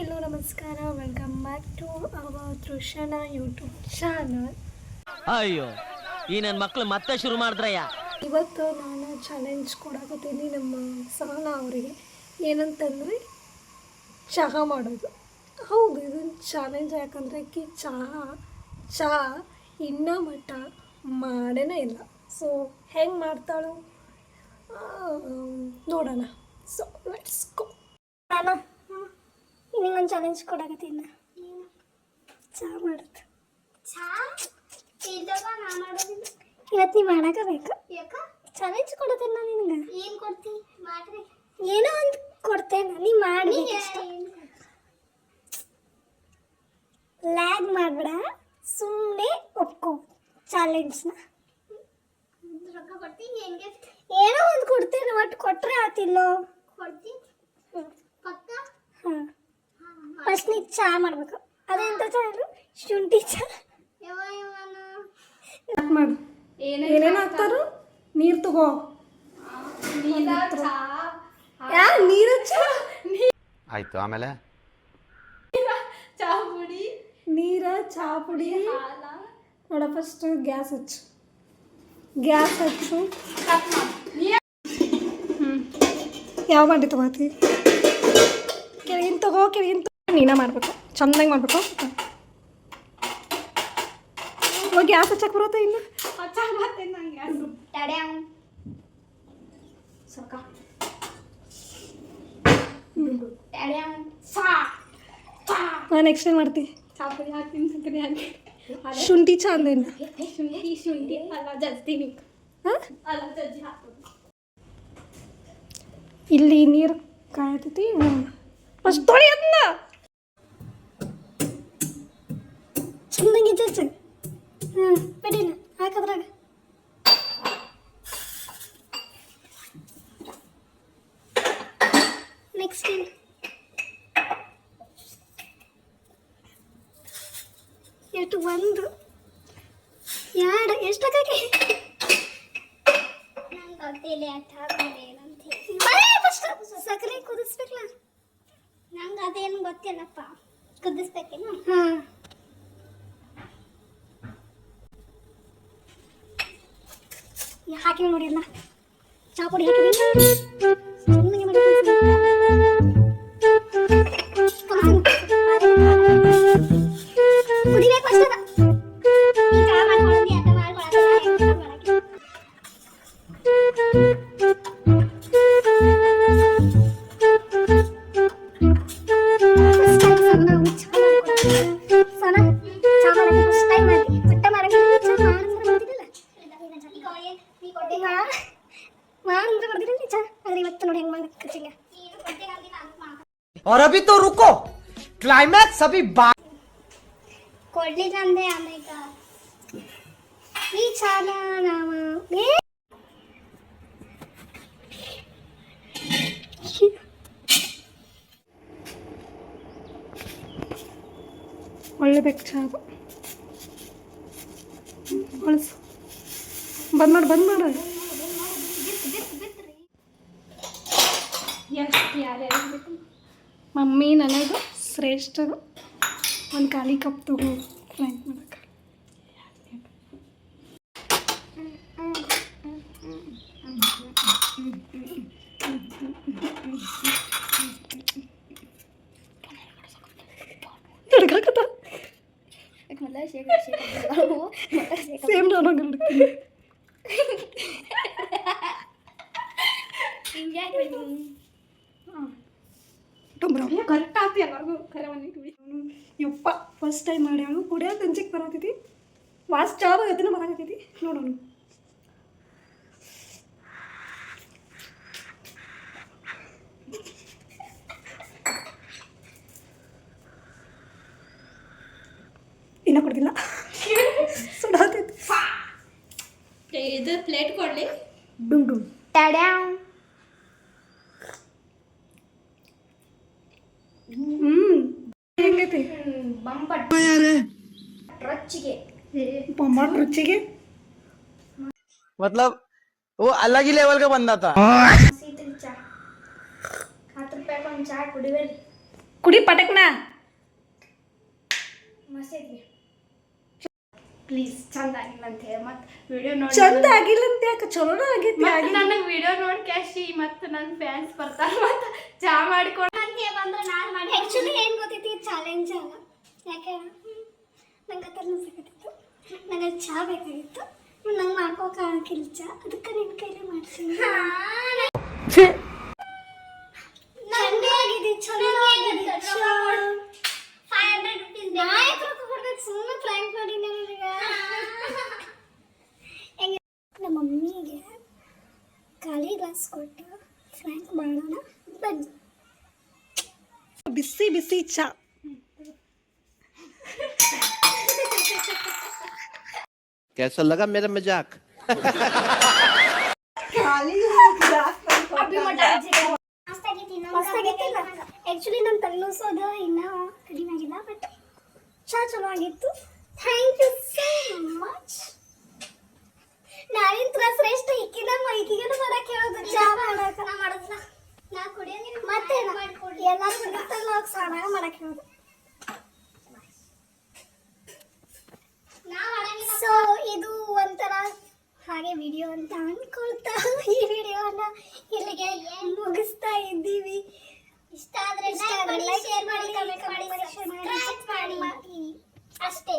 Hello ನಮಸ್ಕಾರ, welcome back to our Trishna YouTube channel. ಅಯ್ಯೋ ಈ ನನ್ನ ಮಕ್ಕಳು ಮತ್ತೆ ಶುರು ಮಾಡಿದ್ರಯ್ಯ. ಇವತ್ತು ನಾನು ಚಾಲೆಂಜ್ ಕೊಡಕತ್ತೀನಿ ನಮ್ಮ ಸಹನಾ ಅವರಿಗೆ. ಏನಂತಂದರೆ ಚಹಾ ಮಾಡೋದು. ಹೌದು, ಇದೊಂದು ಚಾಲೆಂಜ್. ಯಾಕಂದರೆ ಚಹಾ ಇನ್ನೂ ಮಟ್ಟ ಮಾಡೇ ಇಲ್ಲ. ಸೊ ಹೆಂಗೆ ಮಾಡ್ತಾಳು ನೋಡೋಣ. So let's go. ನಾನು ನಿನಗೊಂದು ಚಾಲೆಂಜ್ ಕೊಡಕತ್ತೀನಿ. ಚಹಾ ಮಾಡೋದು. ಇವತ್ತು ನೀ ಮಾಡಕಬೇಕು. ಚಾಲೆಂಜ್ ಕೊಡ್ತೇನೆ ನಾನು ನಿನಗೆ. ಏನು ಕೊಡ್ತೀನಿ? ಮಾಡ್ರಿ. ಏನೋ ಒಂದು ಕೊಡ್ತೇನೆ, ನೀ ಮಾಡಬೇಕು. ಲ್ಯಾಗ್ ಮಾಡಬೇಡ, ಸುಮ್ಮನೆ ಒಪ್ಕೊ ಚಾಲೆಂಜ್ನ. ರೊಕ್ಕ ಕೊಡ್ತೀನಿ. ಹೆಂಗೆ? ಏನೋ ಒಂದು ಕೊಡ್ತೇನೆ, ಒಟ್ಟು ಕೊಟ್ಟರೆ ಆತಿಲ್ಲೋ. ಕೊಡ್ತೀನಿ ಪಕ್ಕ. ಹಾಂ, ಫಸ್ಟ್ ನೀ ಚಹಾ ಮಾಡಬೇಕು. ಅದೆಂತ ಚಹಾ? ಶುಂಠಿ ಚಹಾ. ಮಾಡು. ಏನೇನು ಹಾಕ್ತಾರು? ನೀರು ತಗೋ. ನೀರು ಆಯ್ತು. ಆಮೇಲೆ ಚಹಾ ಪುಡಿ, ನೀರ, ಚಹಾ ಪುಡಿ. ನೋಡ, ಫಸ್ಟ್ ಗ್ಯಾಸ್ ಹಚ್ಚು. ಯಾವ ಮಾಡಿ ತಗೋತಿ? ಕೆಳಗಿನ ತಗೋ. ನೀನ ಮಾಡ್ಬೇಕು, ಚಂದಾಗಿ ಮಾಡ್ಬೇಕು. ಗ್ಯಾಸ್ ಹಚ್ಚಕ್ಕೆ ಬರುತ್ತೆ ಇನ್ನು. ನಾನು ಎಕ್ಸ್ಟೆಂಡ್ ಮಾಡ್ತೀನಿ. ಶುಂಠಿ ಚಾ ಅಂದೇನು? ಶುಂಠಿ ಅಲ್ಲ ಜಜ್ತೀನಿ. ಇಲ್ಲಿ ನೀರು ಕಾಯ್ತೈತಿ. ಫಸ್ಟ್ ತೊಳಿ ಅದನ್ನ ಚಂದಂಗೆ ಜಜ್ಜು. ಬಿಡಿಲ್ಲ ಹಾಕದ್ರಾಗ. ನೆಕ್ಸ್ಟ್ ಎಷ್ಟು? ಒಂದು ಎರಡು. ಎಷ್ಟು ಹಾಕಿ? ನಂಗೆ ಗೊತ್ತಿಲ್ಲ ಏನಂತ. ಫಸ್ಟ್ ಸಕ್ಕರೆ ಕುದಿಸ್ಬೇಕಲ್ಲ. ನಂಗೆ ಅದೇನು ಗೊತ್ತಿಲ್ಲಪ್ಪ. ಕುದಿಸ್ಬೇಕೇನು? ಹಾಂ, ಹಾಕಿ ನೋಡಿಲ್ಲ. ಚಹಾ ಪುಡಿ ಹಾಕಿದ್ದೀನಿ. ಕುಡಿಬೇಕು ಅಷ್ಟೇ. ಚಹಾ ಮಾಡ್ಕೊಳ್ಳಿ ಅಂತ ಮಾಡ್ಕೊಳ್ಳೋದು. और अभी तो रुको, क्लाइमैक्स अभी ಕೊಡ್ಲಿಲ್ಲ ಅಂದೆ. ಆಮೇಲೆ ಈ ಚಾಲ ನಾವು ಒಳ್ಳೆ ಬೇಕು ಚಹಾ. ಹೊಳಸು. ಬಂದ್ ಮಾಡು. ಮಮ್ಮಿ ನನಗೆ ಶ್ರೇಷ್ಠ ಒಂದು ಖಾಲಿ ಕಪ್ ತಗೋ ಫ್ರೈಂಕ್ ಮಾಡಕ್ಕೆ. ಸೇಮ್ ನಾನು ಹಿಡ್ತೀನಿ. ಕರೆಕ್ಟ್ ಆಯ್ತು ಎಲ್ಲರಿಗೂ. ಖರೆ ಯಪ್ಪ, ಫಸ್ಟ್ ಟೈಮ್ ಮಾಡ್ಯಾಳು. ಕುಡಿಯೋಕೆ ಅಂಜಿಕೆ ಬರತೈತಿ. ವಾಸ್ ಚಾದ ಎತ್ತಿನ ಬರಾಕತ್ತೈತಿ. ನೋಡೋಣ. ಇನ್ನೂ ಕೊಡ್ತಿಲ್ಲ. ಸುಡಾತೈತಿ. ಇದು ಪ್ಲೇಟ್ ಕೊಡ್ಲಿ. ಡುಮ್ ತಡ್ಯಾವ್. ಹೆಂಗೈತಿ? ಬಂಬಟ್ ರೊಚ್ಚಿಗೆ. बम्बाट रुचिगे मतलब वो अलग ही लेवल का बंदा था। शीतल चा 10 ರೂಪಾಯಿ ಒಂದು ಚಾ ಕುಡಿಬೇಡಿ. ಕುಡಿ ಪಟಕ್ನ. ಮಸೇದಿ ಪ್ಲೀಸ್ ಚಂದ ಆಗಿಲ್ಲ ಅಂತ ಹೇಳಿ ಮತ್ತೆ ವಿಡಿಯೋ ನೋಡಿ ಚಂದ ಆಗಿಲ್ಲ ಅಂತ ಯಾಕೆ ಚಲೋನ ಆಗೈತಿ. ನನಗೆ ವಿಡಿಯೋ ನೋಡಿ ಕ್ಯಾಶಿ ಮತ್ತೆ ನನ್ನ ಫ್ಯಾನ್ಸ್ ಬರ್ತಾರೆ ಮತ್ತೆ ಚಾ ಮಾಡಿಕೊಂಡು ಅಂತ ಬಂದ್ರೆ ನಾನು ಮಾಡಿ ಆ್ಯಕ್ಚುಲಿ ಏನು ಗೊತ್ತೈತಿ ಚಾಲೆಂಜ್ ಅಲ್ಲ. ಯಾಕೆ ನಂಗೆ ತಲೆಸಿತ್ತು, ನನಗೆ ಚಾ ಬೇಕಾಗಿತ್ತು, ನಂಗೆ ಮಾಡ್ಕೋಕೆ ಆಗಿಲ್ಲ ಚಾ, ಅದಕ್ಕೆ ನಿನ್ನ ಕೈಲೇ ಮಾಡ್ತೀನಿ. ಚೆನ್ನಾಗಿದೆ ಚೆನ್ನಾಗಿದೆ. 500 rupees ನಾಯಕರು ಕೊಡ್ಬೇಕು, ಸುಮ್ಮನೆ ಫ್ರ್ಯಾಂಕ್ ಮಾಡಿ ನನಗೆ. ಹೆಂಗೆ ನಮ್ಮ ಮಮ್ಮಿಗೆ ಖಾಲಿ ಗ್ಲಾಸ್ ಕೊಟ್ಟು ಫ್ರ್ಯಾಂಕ್ ಮಾಡೋಣ ಬನ್ನಿ. ಬಿಸಿ ಬಿಸಿ ಚಾ. कैसा लगा मेरा मजाक? ಆ್ಯಕ್ಚುಲಿ ನನ್ನ ತಲೆನೋಸೋದು ಇನ್ನೂ ಕಡಿಮೆ ಆಗಿಲ್ಲ, ಬಟ್ ಚಾ ಚಲೋ ಆಗಿತ್ತು. Thank you so much. ನಾಳಿನ ತ್ರಾಸ ಶ್ರೇಷ್ಠ ಈಕಿನ ಮಾಡಕ್ಕೆ ಹೇಳೋದು ಚಾ ಮಾಡಕ್ಕೆ. ನಾ ಮಾಡೋದಿಲ್ಲ, ನಾ ಕುಡಿಯೋದಿಲ್ಲ. ಮತ್ತೆ ಎಲ್ಲರೂ ಕುಡಿತಾರಲ್ಲ ಅವಾಗ ಸಾಣಾಗ ಮಾಡಕ್ಕೆ ಹೇಳೋದು. ಸೊ ಇದು ಒಂಥರ ಹಾಗೆ ವಿಡಿಯೋ ಅಂತ ಅನ್ಕೊಳ್ತಾ ಈ ವಿಡಿಯೋನ ಇಲ್ಲಿಗೆ ಮುಗಿಸ್ತಾ ಇದ್ದೀವಿ. ಇಷ್ಟ ಆದ್ರೆ ಲೈಕ್, ಶೇರ್ ಮಾಡಿ, ಕಮೆಂಟ್ ಮಾಡಿ, ಸಬ್ಸ್ಕ್ರೈಬ್ ಮಾಡಿ. ಅಷ್ಟೇ.